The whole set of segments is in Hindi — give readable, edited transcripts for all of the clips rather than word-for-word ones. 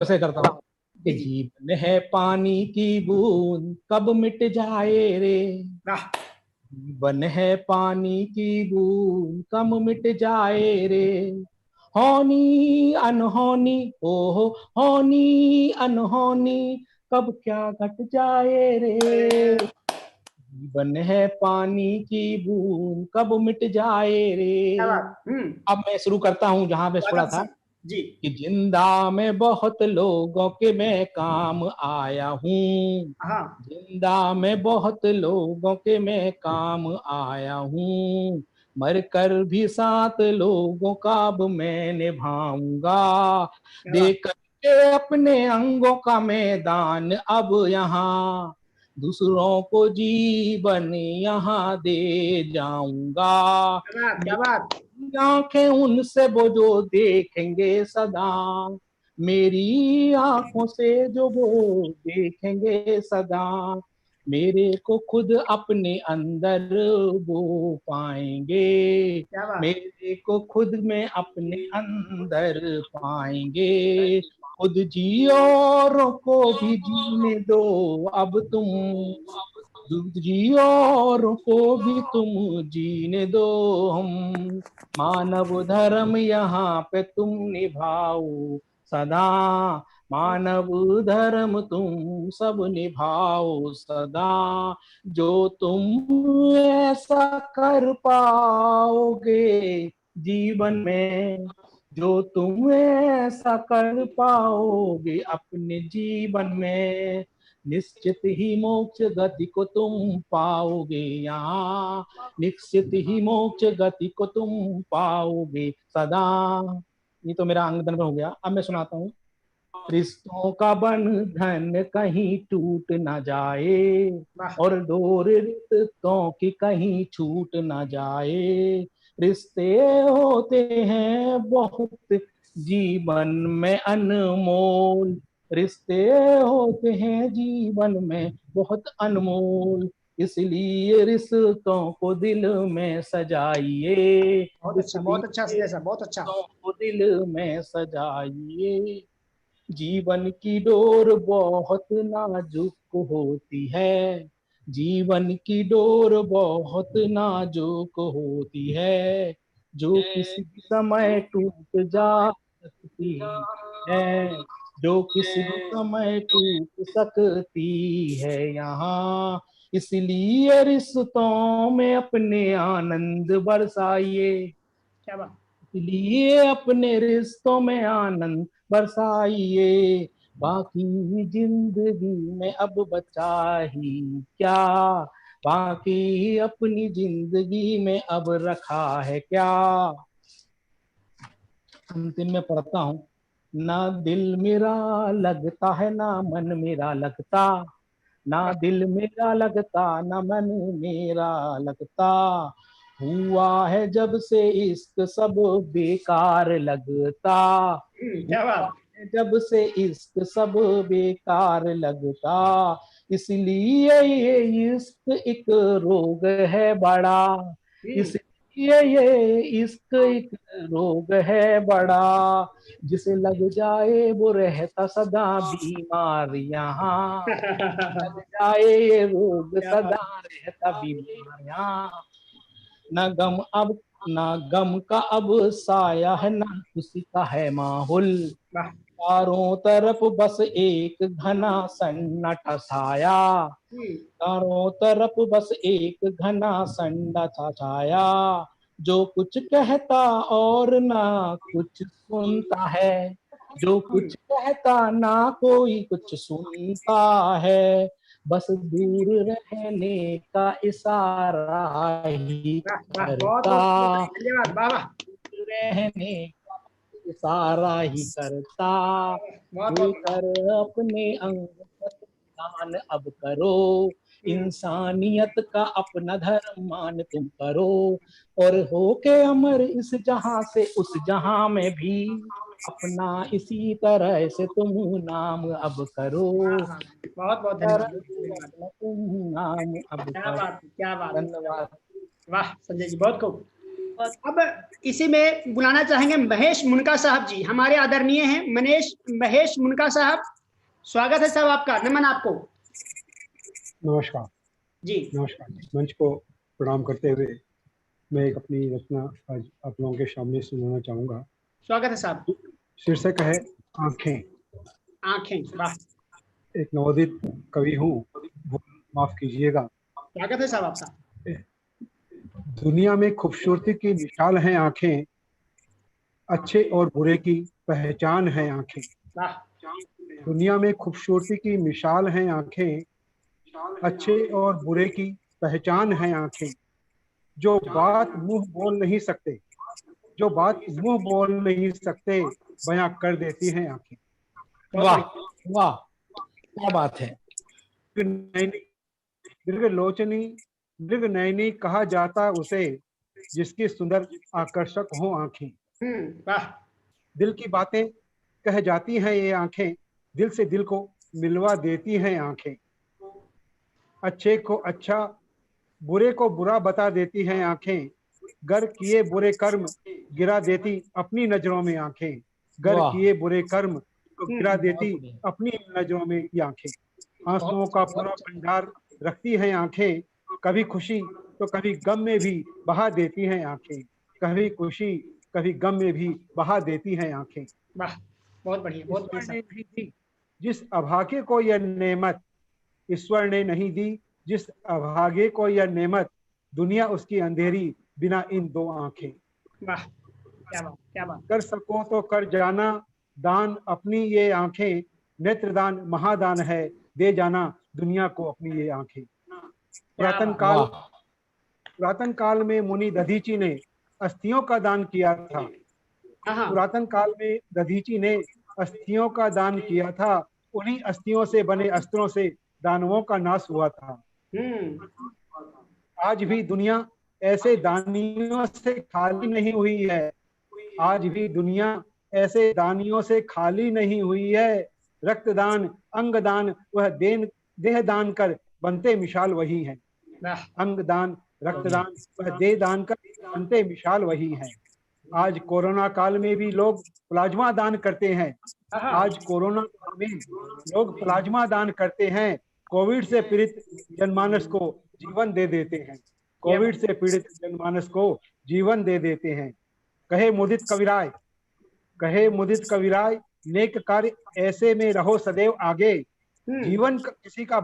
ऐसे करता हूँ कि जीवन है पानी की बूंद कब मिट जाए रे। जीवन है पानी की बूंद कब मिट जाए रे। होनी अनहोनी ओहो, होनी अनहोनी कब क्या घट जाए रे। जीवन है पानी की बूंद कब मिट जाए रे। अब मैं शुरू करता हूँ जहां पे छोड़ा था जी। कि जिंदा में बहुत लोगों के मैं काम आया हूँ। जिंदा में बहुत लोगों के मैं काम आया हूँ। मर कर भी साथ लोगों का अब मैं निभाऊंगा। देख के अपने अंगों का मैदान अब यहाँ दूसरों को जीवन यहाँ दे जाऊंगा। क्या बात। आंखें उनसे वो जो देखेंगे सदा, मेरी आंखों से जो वो देखेंगे सदा, मेरे को खुद अपने अंदर वो पाएंगे। मेरे को खुद में अपने अंदर पाएंगे। खुद जियो औरों को भी जीने दो अब तुम। खुद जियो औरों को भी तुम जीने दो। हम मानव धर्म यहाँ पे तुम निभाओ सदा। मानव धर्म तुम सब निभाओ सदा। जो तुम ऐसा कर पाओगे जीवन में, जो तुम ऐसा कर पाओगे अपने जीवन में, निश्चित ही मोक्ष गति को तुम पाओगे यहाँ। निश्चित ही मोक्ष गति को तुम पाओगे सदा। ये तो मेरा अंग दंड हो गया। अब मैं सुनाता हूँ। रिश्तों का बंधन कहीं टूट ना जाए, और डोर रिश्तों की कहीं छूट ना जाए। रिश्ते होते हैं बहुत जीवन में अनमोल। रिश्ते होते हैं जीवन में बहुत अनमोल। इसलिए रिश्तों को दिल में सजाइए। बहुत अच्छा संदेश, बहुत अच्छा। रिश्तों को दिल में सजाइए। जीवन की डोर बहुत नाजुक होती है। जीवन की डोर बहुत नाजुक होती है। जो किसी समय टूट जा सकती है। जो किसी समय टूट सकती है यहाँ। इसलिए रिश्तों में अपने आनंद बरसाइए। क्या बात। इसलिए अपने रिश्तों में आनंद बरसाइए। बाकी जिंदगी में अब बचा ही क्या। बाकी अपनी जिंदगी में अब रखा है क्या। अंतिम में पढ़ता हूँ। ना दिल मेरा लगता है ना मन मेरा लगता। ना दिल मेरा लगता ना मन मेरा लगता। हुआ है जब से इश्क सब बेकार लगता। क्या बात। जब से इश्क सब बेकार लगता। इसलिए ये इश्क एक रोग है बड़ा। इसलिए ये इश्क एक रोग है बड़ा। जिसे लग जाए वो रहता सदा बीमार यहाँ। लग जाए ये रोग सदा रहता बीमार यहाँ। न गम अब ना गम का अब साया है ना खुशी का है माहौल। चारों तरफ बस एक घना सन्नाटा छाया। चारों तरफ बस एक घना सन्नाटा छाया। जो कुछ कहता और ना कुछ सुनता है। जो कुछ कहता ना कोई कुछ सुनता है। बस दूर रहने का इशारा ही करता। रहने का इशारा ही करता। खुलकर अपने अंग दान अब करो। इंसानियत का अपना धर्म मान तुम करो। और होके अमर इस जहां से उस जहां में भी अपना इसी तरह से तुम नाम अब करो। बहुत बहुत धन्यवाद। तुम नाम अब क्या करो। बात, क्या बात। धन्यवाद। वाह संजय जी, बहुत खूब। अब इसी में बुलाना चाहेंगे महेश मुनका साहब जी, हमारे आदरणीय हैं महेश मुनका साहब। स्वागत है साहब आपका, नमन आपको। नमस्कार जी नमस्कार। मंच को प्रणाम करते हुए मैं एक अपनी रचना आज आप लोगों के सामने सुनाना चाहूँगा। स्वागत है साहब। शीर्षक है आंखें। आंखें, वाह। एक नवोदित कवि हूँ, माफ कीजिएगा। स्वागत है साहब आपका। दुनिया में खूबसूरती की मिसाल हैं आंखें, अच्छे और बुरे की पहचान है आंखें। वाह। दुनिया में खूबसूरती की मिसाल हैं आंखें, अच्छे और बुरे की पहचान है आंखें। जो बात मुंह बोल नहीं सकते, जो बात मुंह बोल नहीं सकते, बयां कर देती हैं आंखें। वाह वाह, क्या बात है। दीर्घलोचनी दीर्घनयनी कहा जाता उसे, जिसकी सुंदर आकर्षक हो आंखें। वाह। दिल की बातें कह जाती हैं ये आंखें, दिल से दिल को मिलवा देती हैं आंखें। अच्छे को अच्छा, बुरे को बुरा बता देती हैं आंखें। गर किए बुरे कर्म गिरा देती अपनी नजरों में आंखें। गर वाह। किए बुरे कर्म को गिरा देती अपनी नजरों में ये आंखें। आंसुओं का पूरा भंडार रखती हैं आंखें, कभी खुशी तो कभी गम में भी बहा देती हैं आंखें। कभी खुशी कभी गम में भी बहा देती हैं आंखें। वाह, बहुत बढ़िया, बहुत ईश्वर बढ़िया। ने नहीं दी जिस अभागे को यह नेमत, ईश्वर ने नहीं दी जिस अभागे को यह नेमत, दुनिया उसकी अंधेरी बिना इन दो आंखें। वाह, क्या बात, क्या बात। कर सको तो कर जाना दान अपनी ये आंखें, नेत्रदान महादान है, दे जाना दुनिया को अपनी ये आंखें। पुरातन काल में मुनि दधीची ने अस्थियों का दान किया था। पुरातन काल में दधीची ने अस्थियों का दान किया था। उन्हीं अस्थियों से बने अस्त्रों से दानवों का नाश हुआ था। आज भी दुनिया ऐसे दानियों से खाली नहीं हुई है। आज भी दुनिया ऐसे दानियों से खाली नहीं हुई है। रक्तदान अंगदान वह देह दान कर बनते मिसाल वही है। अंगदान रक्तदान वह देह दान कर बनते मिसाल वही है। आज कोरोना काल में भी लोग प्लाज्मा दान करते हैं। आज कोरोना काल में लोग प्लाज्मा दान करते हैं। कोविड से पीड़ित जनमानस को जीवन दे देते हैं। कोविड से पीड़ित जनमानस को जीवन दे देते हैं। कहे मुदित कविराय नेक कार्य ऐसे में रहो सदैव आगे। जीवन किसी का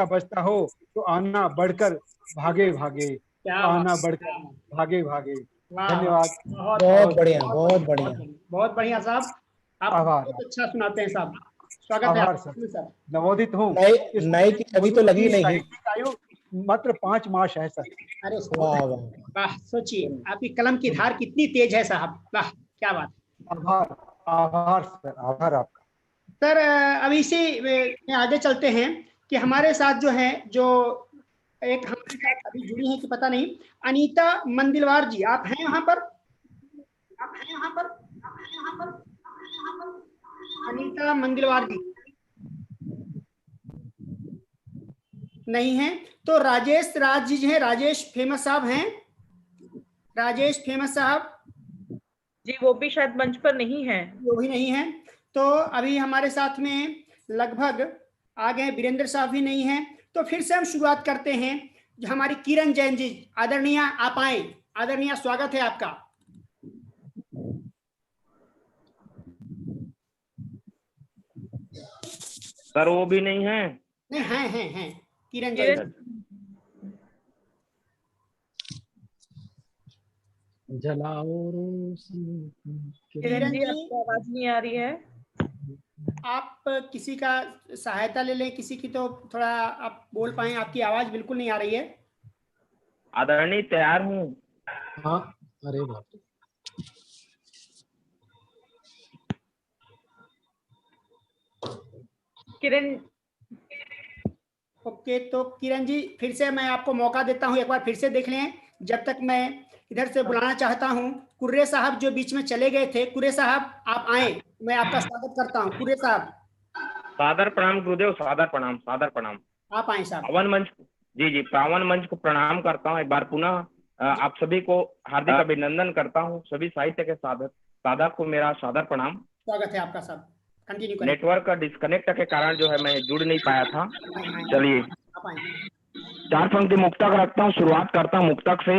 बचता हो तो आना बढ़कर भागे भागे, आना बढ़कर भागे भागे। धन्यवाद। बहुत बढ़िया, बहुत बढ़िया, बहुत बढ़िया साहब, आप बहुत अच्छा सुनाते हैं साहब। स्वागत है सर। नवोदित हूँ। नई की अभी तो लगी नहीं। आयु मात्र 5 मास है सर। अरे वाह वाह वाह, सोचिए आपकी कलम की धार कितनी तेज है साहब। वाह, क्या बात। आभार सर, आभार आपका। सर अभी से आगे चलते हैं कि हमारे साथ जो है, जो एक हमारे साथ अभी जुड़ी है कि पता नहीं, अनीता मंदिलवार जी, आप हैं यहाँ पर? अनीता मंदिलवार जी नहीं है तो राजेश राज जी हैं, राजेश फेमस साहब हैं। राजेश फेमस साहब जी, वो भी शायद मंच पर नहीं है। वो भी नहीं है। तो अभी हमारे साथ में लगभग आ गए, वीरेंद्र साहब भी नहीं है। तो फिर से हम शुरुआत करते हैं। जो हमारी किरण जैन जी, आदरणीय आप आए। आदरणीय, स्वागत है आपका। सर वो भी नहीं है? नहीं, हैं किरण जैन। जलाओ किरण जी, आपकी आवाज नहीं आ रही है। आप किसी का सहायता ले लें, किसी की, तो थोड़ा आप बोल पाए। आपकी आवाज बिल्कुल नहीं आ रही है। आदरणीय, तैयार हूँ। हाँ, अरे बाप रे। किरण, ओके, तो किरण जी फिर से मैं आपको मौका देता हूं, एक बार फिर से देख लें। जब तक मैं इधर से बुलाना चाहता हूं, कुर्रे साहब जो बीच में चले गए थे, कुर्रे साहब आप आए, मैं आपका स्वागत करता हूं। कुर्रे साहब, सादर प्रणाम गुरुदेव, सादर प्रणाम, सादर प्रणाम। आप आए साहब। पावन मंच, जी, पावन मंच को प्रणाम करता हूँ एक बार पुनः। आप सभी को हार्दिक अभिनंदन करता हूं। सभी साहित्य के साधक को मेरा सादर प्रणाम। स्वागत है आपका साहब, कंटिन्यू करें। नेटवर्क का डिस्कनेक्ट के कारण जो है मैं जुड़ नहीं पाया था। चलिए, आप आए। 4 पंक्ति मुक्तक रखता हूँ, शुरुआत करता हूँ मुक्तक से।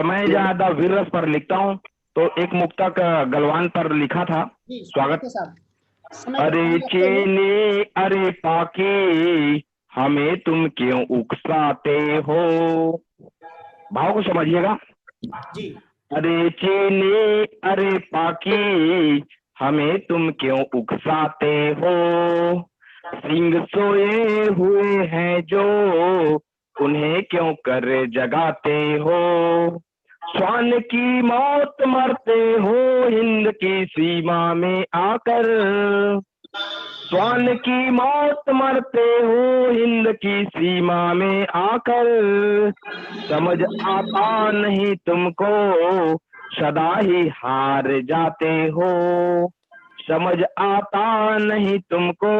मैं ज्यादा वीर रस पर लिखता हूँ, तो एक मुक्तक गलवान पर लिखा था। स्वागत है साहब। अरे चेले अरे पाके हमें तुम क्यों उकसाते हो। भाव को समझिएगा जी। अरे चेले अरे पाके हमें तुम क्यों उकसाते हो। सिंह सोए हुए हैं जो उन्हें क्यों कर जगाते हो। स्वान की मौत मरते हो हिंद की सीमा में आकर। स्वान की मौत मरते हो हिंद की सीमा में आकर। समझ आता नहीं तुमको सदा ही हार जाते हो। समझ आता नहीं तुमको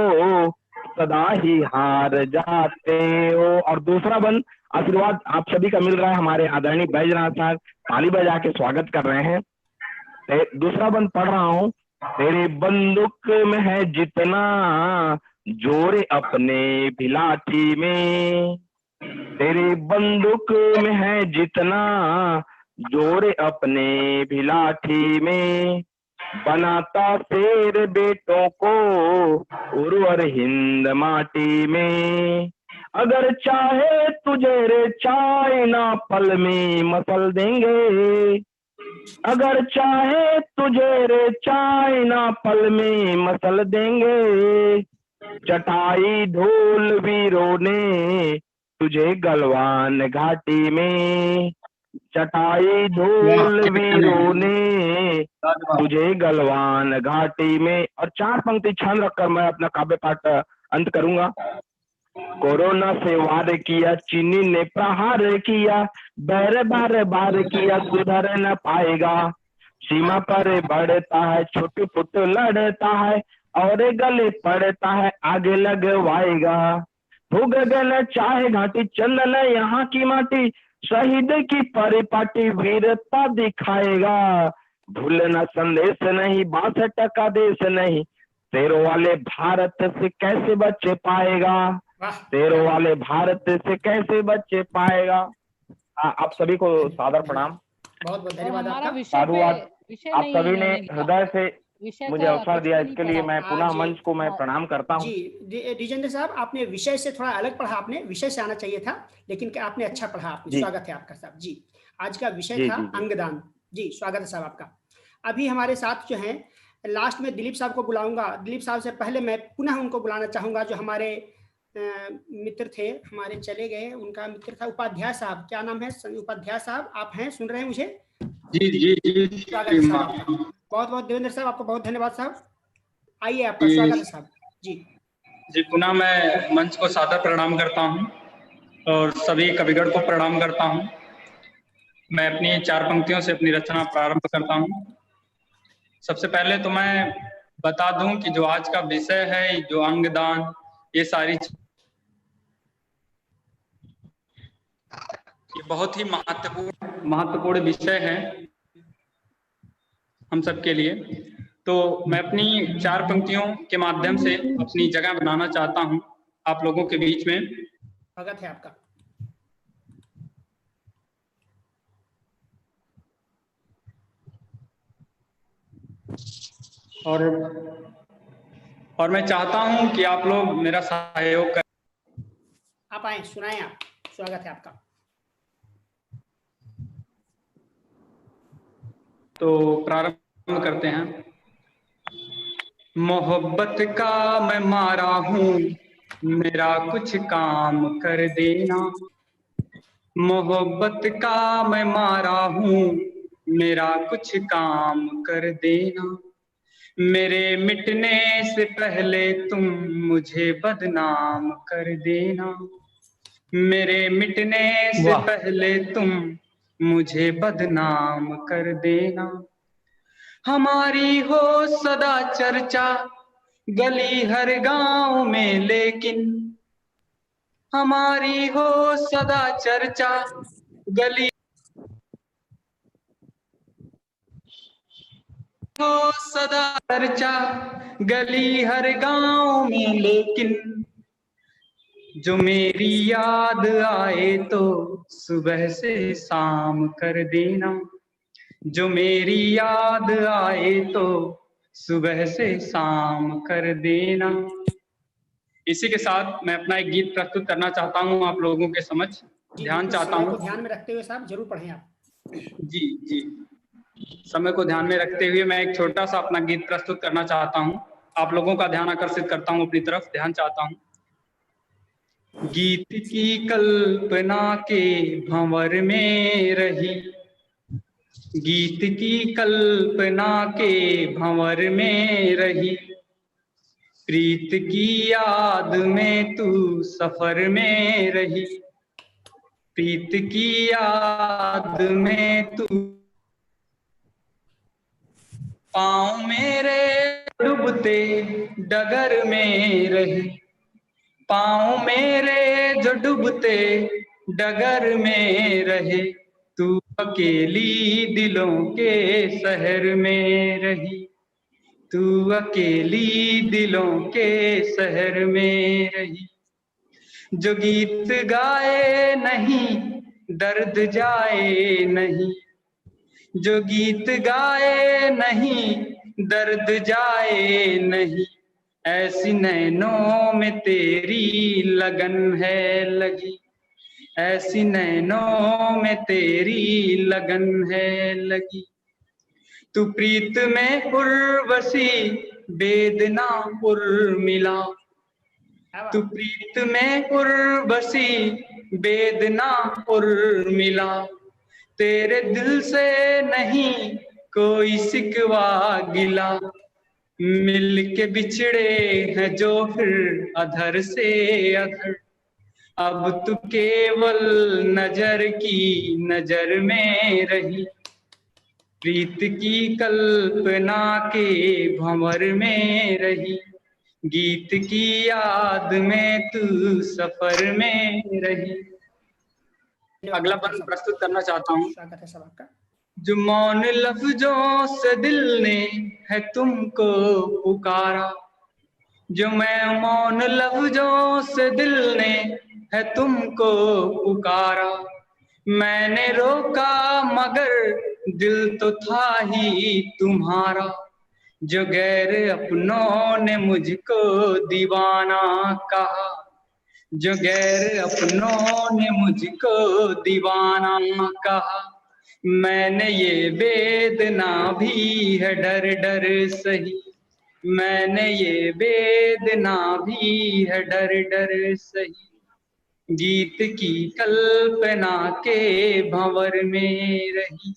सदा ही हार जाते हो। और दूसरा बंद आशीर्वाद आप सभी का मिल रहा है, हमारे आदरणीय बैजनाथ साहब ताली बजा के स्वागत कर रहे हैं। दूसरा बंद पढ़ रहा हूँ। तेरे बंदूक में है जितना जोर अपने भिलाठी में। तेरे बंदूक में है जितना जोर अपने भिलाठी में। बनाता शेर बेटों को उर्वर हिंद माटी में। अगर चाहे तुझे रे चाइना पल में मसल देंगे। अगर चाहे तुझे रे चाइना पल में मसल देंगे। चटाई ढोल वीरों ने तुझे गलवान घाटी में। चटाई ढोल वीरों ने तुझे गलवान घाटी में। और 4 पंक्ति छंद रखकर मैं अपना काव्य पाठ अंत करूंगा। कोरोना से वार किया चीनी ने प्रहार किया। बार बार बार किया सुधर न पाएगा। सीमा पर बढ़ता है छोटे पुट लड़ता है और गले पड़ता है आगे लगवाएगा। भूग गगन चाहे घाटी चंदन यहाँ की माटी। शहीद की परिपाटी वीरता दिखाएगा। भूलना संदेश नहीं 62 का देश नहीं। शेरों वाले भारत से कैसे बच पाएगा। शेरों वाले भारत से कैसे बच पाएगा। आप सभी को सादर प्रणाम। बहुत बहुत धन्यवाद आपका। साधुवाद। आप सभी ने हृदय से मुझे अवसर दिया, इसके लिए मैं पुनः मंच को मैं प्रणाम करता हूँ। जी डिजेंद्र साहब, आपने विषय से थोड़ा अलग पढ़ा, आपने विषय से आना चाहिए था, लेकिन क्या आपने अच्छा पढ़ा। आपने स्वागत है आपका साहब। जी आज का विषय था अंगदान। जी स्वागत है साहब आपका। अभी हमारे साथ जो है लास्ट में दिलीप साहब को बुलाऊंगा। दिलीप साहब से पहले मैं पुनः उनको बुलाना चाहूंगा, जो हमारे मित्र थे, हमारे चले गए, उनका मित्र था उपाध्याय साहब। क्या नाम है उपाध्याय साहब? आप हैं, सुन रहे हैं मुझे? जी जी जी। बहुत बहुत देवेंद्र साहब आपको बहुत धन्यवाद साहब। आइए आपका स्वागत है साहब। जी जी पुनः मैं मंच को सादर प्रणाम करता हूं और सभी कविगण को प्रणाम करता हूं। मैं अपनी 4 पंक्तियों से अपनी रचना प्रारंभ करता हूं। सबसे पहले तो मैं बता दूं कि जो आज का विषय है, जो अंगदान, ये सारी ये बहुत ही महत्वपूर्ण विषय है हम सबके लिए। तो मैं अपनी 4 पंक्तियों के माध्यम से अपनी जगह बनाना चाहता हूं आप लोगों के बीच में। स्वागत है आपका। और मैं चाहता हूं कि आप लोग मेरा सहयोग करें। आप आए, सुनाएं आप। स्वागत है आपका। तो प्रारंभ करते हैं। मोहब्बत का मैं मारा हूँ, मेरा कुछ काम कर देना। मोहब्बत का मैं मारा हूँ, मेरा कुछ काम कर देना। मेरे मिटने से पहले तुम मुझे बदनाम कर देना। मेरे मिटने से पहले तुम मुझे बदनाम कर देना। हमारी हो सदा चर्चा गली हर गांव में, लेकिन हमारी हो सदा चर्चा गली हो सदा चर्चा गली हर गांव में, लेकिन जो मेरी याद आए तो सुबह से शाम कर देना, जो मेरी याद आए तो सुबह से शाम कर देना। इसी के साथ मैं अपना एक गीत प्रस्तुत करना चाहता हूँ आप लोगों के समझ, ध्यान चाहता समय हूँ। को ध्यान में रखते हुए साहब जरूर पढ़ें आप। जी जी, समय को ध्यान में रखते हुए मैं एक छोटा सा अपना गीत प्रस्तुत करना चाहता हूँ। आप लोगों का ध्यान आकर्षित करता हूँ अपनी तरफ, ध्यान चाहता हूँ। गीत की कल्पना के भंवर में रही, गीत की कल्पना के भंवर में रही, प्रीत की याद में तू सफर में रही, प्रीत की याद में तू। पाँव मेरे डूबते डगर में रही, पाँव मेरे जो डूबते डगर में रहे, तू अकेली दिलों के शहर में रही, तू अकेली दिलों के शहर में रही। जो गीत गाए नहीं दर्द जाए नहीं, जो गीत गाए नहीं दर्द जाए नहीं, ऐसी नैनों में तेरी लगन है लगी, ऐसी नैनों में तेरी लगन है लगी। तू प्रीत में उर्वशी वेदना उर्मिला, तू प्रीत में उर्वशी वेदना उर्मिला, तेरे दिल से नहीं कोई सिकवा गिला, मिल के बिछड़े हैं जो फिर अधर से अधर, अब तू केवल नजर की नजर में रही, प्रीत की कल्पना के भंवर में रही, गीत की याद में तू सफर में रही। अगला पद प्रस्तुत करना चाहता हूँ। स्वागत है सब आपका। जो मौन लफ्जों से दिल ने है तुमको पुकारा, जो मैं मौन लफ्जों से दिल ने है तुमको पुकारा, मैंने रोका मगर दिल तो था ही तुम्हारा, जो गैर अपनों ने मुझको दीवाना कहा, जो गैर अपनों ने मुझको दीवाना कहा, मैंने ये वेदना भी है डर डर सही, मैंने ये वेदना भी है डर डर सही, गीत की कल्पना के भंवर में रही,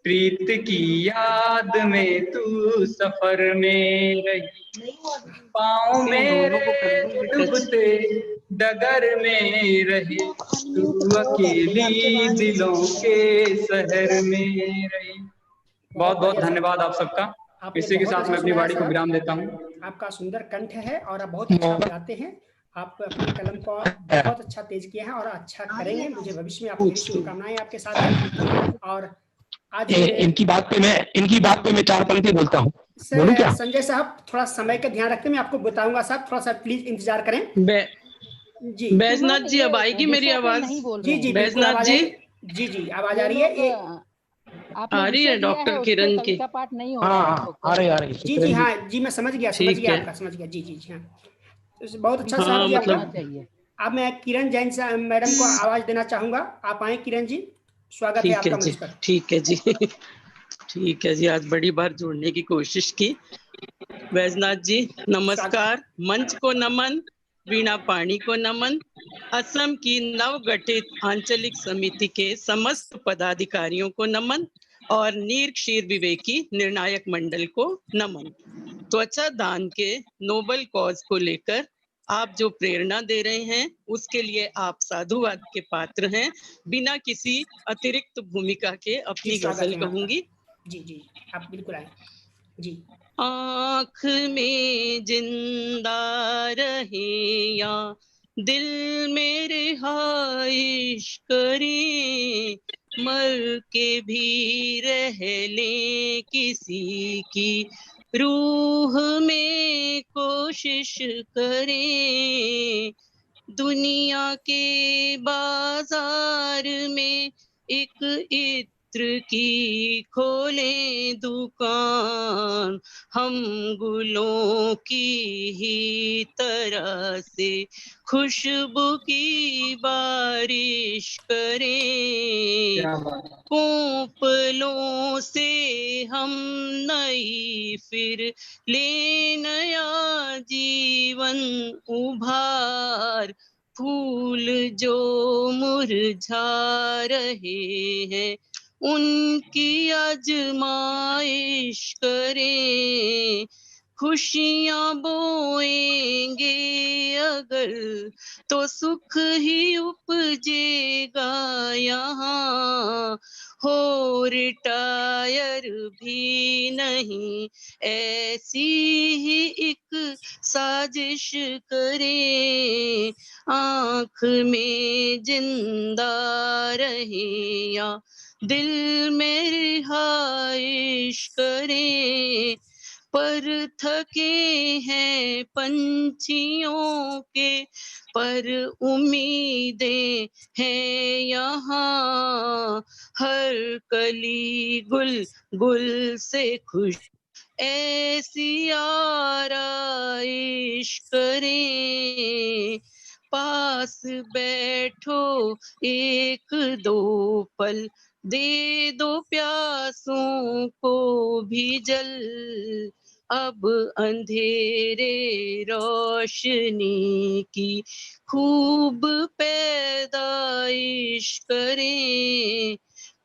प्रीत की याद में तू सफर में रही, पाँव मेरे डूबते डगर में रहे, तू अकेली दिलों के शहर में रही। बहुत बहुत धन्यवाद आप सबका। इसी के साथ मैं अपनी वाणी को विराम देता हूँ। आपका सुंदर कंठ है और आप बहुत अच्छा गाते हैं। आप अपने कलम को बहुत अच्छा तेज किया है और अच्छा करेंगे। मुझे भविष्य में आपकी शुभकामनाएं आपके साथ हैं। और आज इनकी बात पे मैं 4 पंक्ति बोलता हूँ। बोलूं क्या? संजय साहब थोड़ा समय का ध्यान रखते, मैं आपको बताऊंगा साहब, थोड़ा सा प्लीज इंतजार करें। जी बैजनाथ जी, अब आएगी मेरी आवाज? जी जी बैजनाथ जी, जी आवाज आ रही है। आ रही है डॉक्टर किरण की? पाठ नहीं हो रहा है। आ रही जी हाँ जी, मैं समझ गया आपका, समझ गया जी हाँ, बहुत अच्छा साहब जी आपका। अब मैं किरण जैन मैडम को आवाज देना चाहूंगा। आप आए किरण जी, स्वागत है आपका मंच पर। ठीक है जी, ठीक है जी। आज बड़ी बार जोड़ने की कोशिश की। बैजनाथ जी नमस्कार, मंच को नमन, वीणा पाणी को नमन, असम की नवगठित आंचलिक समिति के समस्त पदाधिकारियों को नमन और नीर क्षीर विवेकी निर्णायक मंडल को नमन। त्वचा दान के नोबल कॉज को लेकर आप जो प्रेरणा दे रहे हैं उसके लिए आप साधुवाद के पात्र हैं। बिना किसी अतिरिक्त भूमिका के अपनी गजल कहूंगी। जी आप बिल्कुल आए जी। आँख में जिंदा रहे या दिल में रिहाइश करे, मर के भी रह ले किसी की रूह में कोशिश करें। दुनिया के बाजार में एक इत्र की खोलें दुकान, हम गुलों की ही तरह से खुशबू की बारिश करें। क्या बात है। कोपलों से हम नई फिर ले नया जीवन उभार, फूल जो मुरझा रहे हैं उनकी आजमाइश करें। खुशियां बोएंगे अगर तो सुख ही उपजेगा यहाँ, हो रिटायर भी नहीं ऐसी ही एक साजिश करे। आंख में जिंदा रहे या दिल में रिहाइश करे, पर थके हैं पंछियों के पर उम्मीदें हैं यहाँ, हर कली गुल गुल से खुश ऐसी आराइश करें। पास बैठो एक दो पल, दे दो प्यासों को भी जल, अब अंधेरे रोशनी की खूब पैदाइश करें।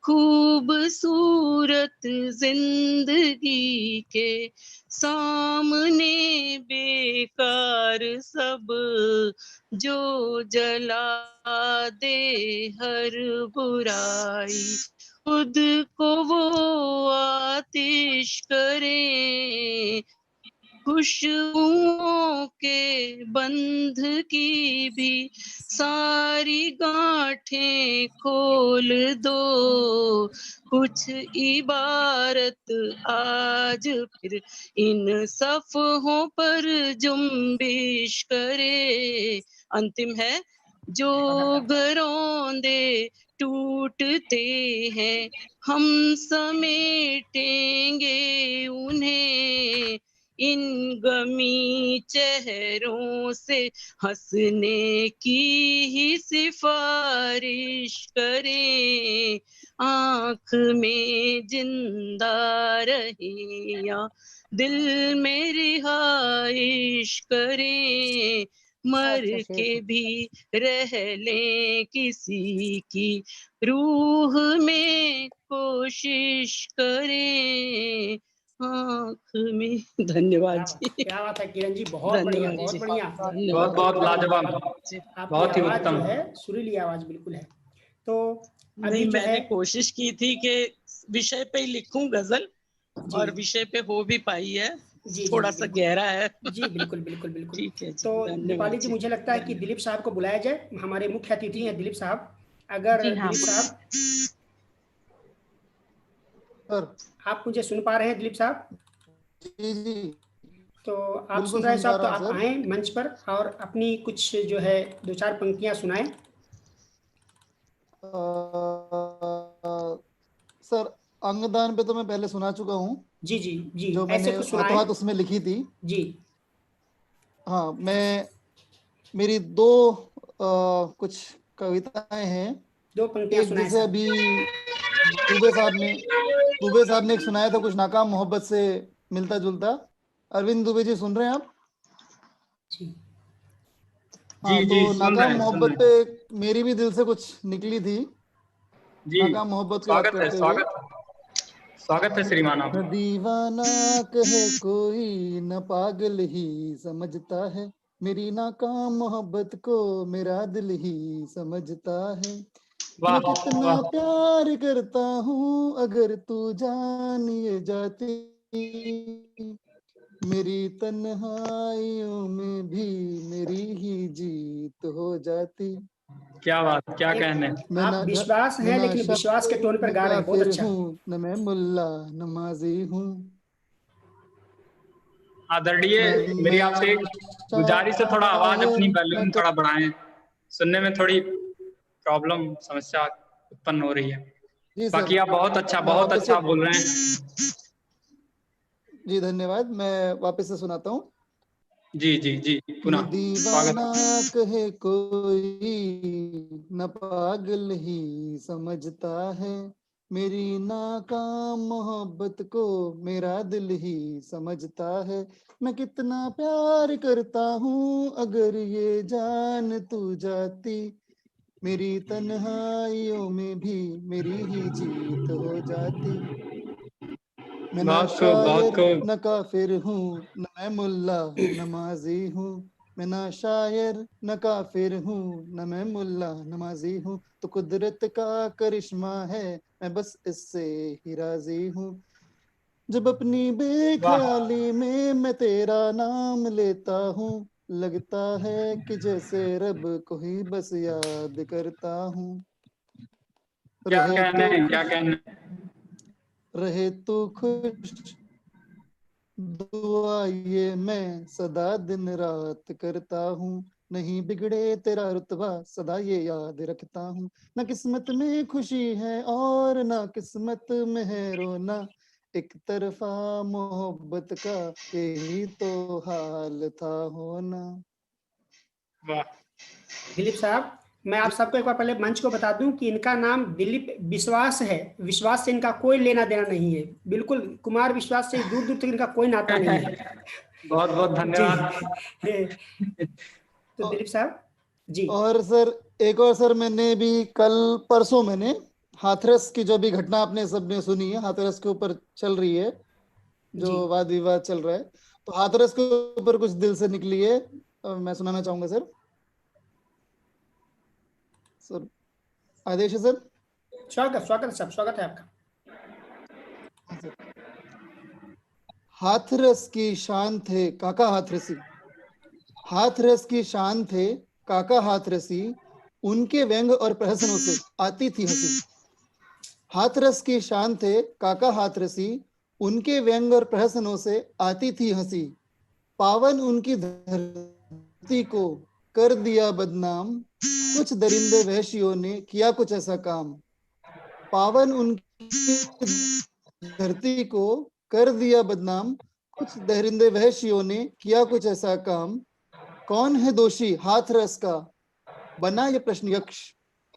खूबसूरत जिंदगी के सामने बेकार सब जो जला दे हर बुराई, खुद को वो आतिश करे। खुशबुओं के बंध की भी सारी गांठें खोल दो, कुछ इबारत आज फिर इन सफ़ों पर जुम्बिश करे। अंतिम है, जो घरौंदे टूटते हैं हम समेटेंगे उन्हें, इन गमी चेहरों से हंसने की ही सिफारिश करें। आँख में जिंदा रहे या दिल में रिहाइश करें, मर के भी रह लें किसी की रूह में कोशिश करें, आँख में। धन्यवाद जी। क्या बात है किरण जी, बहुत बढ़िया, धन्यवाद बहुत जी। बढ़िया। धन्यवाद। बहुत बहुत लाजवाब, आपकी बहुत ही आवाज उत्तम। जो है सुरीली आवाज बिल्कुल है। तो अभी नहीं, जो मैंने है कोशिश की थी कि विषय पे ही लिखूं गजल, और विषय पे हो भी पाई है। जी, थोड़ा जी, सा बिल्कुल। गहरा है। जी बिल्कुल बिल्कुल बिल्कुल। ठीक है जी, तो धन्यवाद दीपाली जी, मुझे लगता है कि दिलीप साहब को बुलाया जाए, हमारे मुख्य अतिथि हैं दिलीप साहब। अगर जी हाँ। दिलीप साहब आप मुझे सुन पा रहे हैं दिलीप साहब? जी जी तो आप बिल्कुल सुन रहे हैं सुन पा साहब, तो रहा हूं, आप सर। आए मंच पर और अपनी कुछ जो है दो चार पंक्तियां सुनाएं। सर, अंगदान पे तो मैं पहले सुना चुका हूँ, जी जी जी, जो ऐसे मैंने कुछ हाथों सुनाएं हाथ उसमें लिखी थी। जी। हाँ, मेरी दो कुछ कविताएं हैं। दो पंक्तियां एक सुनाएं जैसे साहब। अभी दुबे साहब ने एक सुनाया था, कुछ नाकाम मोहब्बत से मिलता जुलता। अरविंद दुबे जी, सुन रहे हैं आप? जी हाँ, जी तो जी, सुन रहे नाकाम हैं, सुन मोहब्बत रहे हैं। पे मेरी भी दिल से कुछ निकली थी, जी, नाकाम मोहब्बत को याद स्वागत है, करते हुए। स्वागत है श्रीमान न आपका। दीवाना कहे कोई, न पागल ही समझता है, मेरी नाकाम मोहब्बत को मेरा दिल ही समझता है। वाह मैं कितना वाह। प्यार करता हूँ अगर तू जान ये जाती, मेरी तन्हाइयों में भी मेरी ही जीत हो जाती। क्या बात, क्या एक- कहने। मैं आप ना विश्वास मैं है, ना लेकिन विश्वास के टोन पर गा रहे हैं, बहुत काफिर अच्छा। हूँ न मैं मुल्ला नमाजी हूँ। आदरणीय, मैं मेरी ना आपसे गुजारिश है, थोड़ा आवाज अपनी शायर न वॉल्यूम थोड़ा बढ़ाएं, सुनने में थोड़ी प्रॉब्लम समस्या उत्पन्न हो रही है। जी सर, बाकी आप मैं बहुत वापस से अच्छा बोल रहे हैं। जी धन्यवाद। मैं वापस से सुनाता हूँ। जी जी जी, न पुनः स्वागत। दीवाना कहे कोई न पागल ही समझता है, मेरी नाकाम मोहब्बत को मेरा दिल ही समझता है। मैं कितना प्यार करता हूँ अगर ये जान तू जाती, मेरी तन्हाइयों में भी मेरी ही जीत हो जाती। मैं ना बहुत खूब, बहुत शायर खूब। न काफिर हूँ न मैं मुल्ला नमाजी हूँ। मैं ना शायर न काफिर हूँ न मैं मुल्ला नमाजी हूँ। तो कुदरत का करिश्मा है, मैं बस इससे ही राजी हूँ। जब अपनी वाह, बेख्याली में मैं तेरा नाम लेता हूँ, लगता है कि जैसे रब को ही बस याद करता हूँ। क्या रहे कहने, तो क्या खुश कहने। रहे तो खुश दुआ ये मैं सदा दिन रात करता हूँ। नहीं बिगड़े तेरा रुतबा सदा ये याद रखता हूँ। न किस्मत में खुशी है और न किस्मत में है रोना, एक तरफा मोहब्बत का यही तो हाल था होना। वाह, दिलीप साहब, मैं आप सबको एक बार पहले मंच को बता दूं कि इनका नाम दिलीप विश्वास है। विश्वास से इनका कोई लेना देना नहीं है, बिल्कुल कुमार विश्वास से दूर दूर तक इनका कोई नाता नहीं है। बहुत बहुत जी। धन्यवाद। तो दिलीप साहब जी। और सर एक और सर, मैंने भी कल परसों मैंने हाथरस की जो भी घटना आपने सबने सुनी है, हाथरस के ऊपर चल रही है जी जो वाद विवाद चल रहा है, तो हाथरस के ऊपर कुछ दिल से निकली है, मैं सुनाना चाहूंगा सर। सर आदेश है सर। स्वागत स्वागत साहब, स्वागत है आपका। हाँ सर। हाथरस की शान थे काका हाथरसी, हाथरस की शान थे काका हाथरसी, उनके व्यंग और प्रहसनों से आती थी हंसी। हाथरस की शान थे काका हाथरसी, उनके व्यंग और प्रहसनों से आती थी हंसी। पावन उनकी धरती को कर दिया बदनाम, कुछ दरिंदे वहशियों ने किया कुछ ऐसा काम। पावन उनकी धरती को कर दिया बदनाम, कुछ दरिंदे वहशियों ने किया कुछ ऐसा काम। कौन है दोषी हाथरस का, बना ये प्रश्न यक्ष।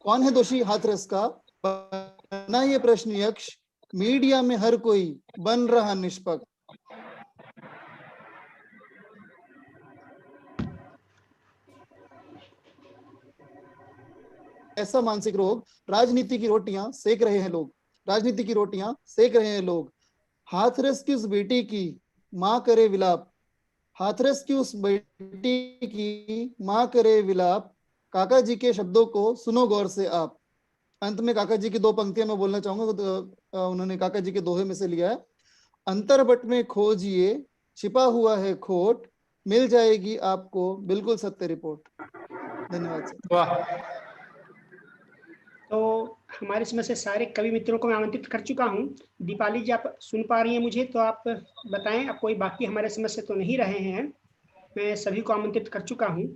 कौन है दोषी हाथरस का, बना ये प्रश्न यक्ष। मीडिया में हर कोई बन रहा निष्पक्ष। ऐसा मानसिक रोग, राजनीति की रोटियां सेक रहे हैं लोग, राजनीति की रोटियां सेक रहे हैं लोग। हाथरस की उस बेटी की मां करे विलाप, हाथरस की उस बेटी की मां करे विलाप। काका जी के शब्दों को सुनो गौर से आप। अंत में काका जी की दो पंक्तियां मैं बोलना चाहूंगा, तो उन्होंने काका जी के दोहे में से लिया है। अंतर्बट में खोजिए छिपा हुआ है खोट, मिल जाएगी आपको बिल्कुल सत्य रिपोर्ट। धन्यवाद सर। वाह, तो हमारे इसमें से सारे कवि मित्रों को मैं आमंत्रित कर चुका हूँ। दीपाली जी, आप सुन पा रही हैं मुझे, तो आप बताएं। अब कोई बाकी हमारे इसमें से तो नहीं रहे हैं, मैं सभी को आमंत्रित कर चुका हूँ।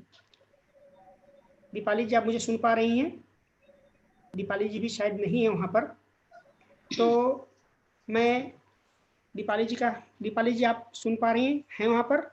दीपाली जी, आप मुझे सुन पा रही हैं? दीपाली जी भी शायद नहीं है वहाँ पर। तो मैं दीपाली जी आप सुन पा रही हैं वहाँ पर?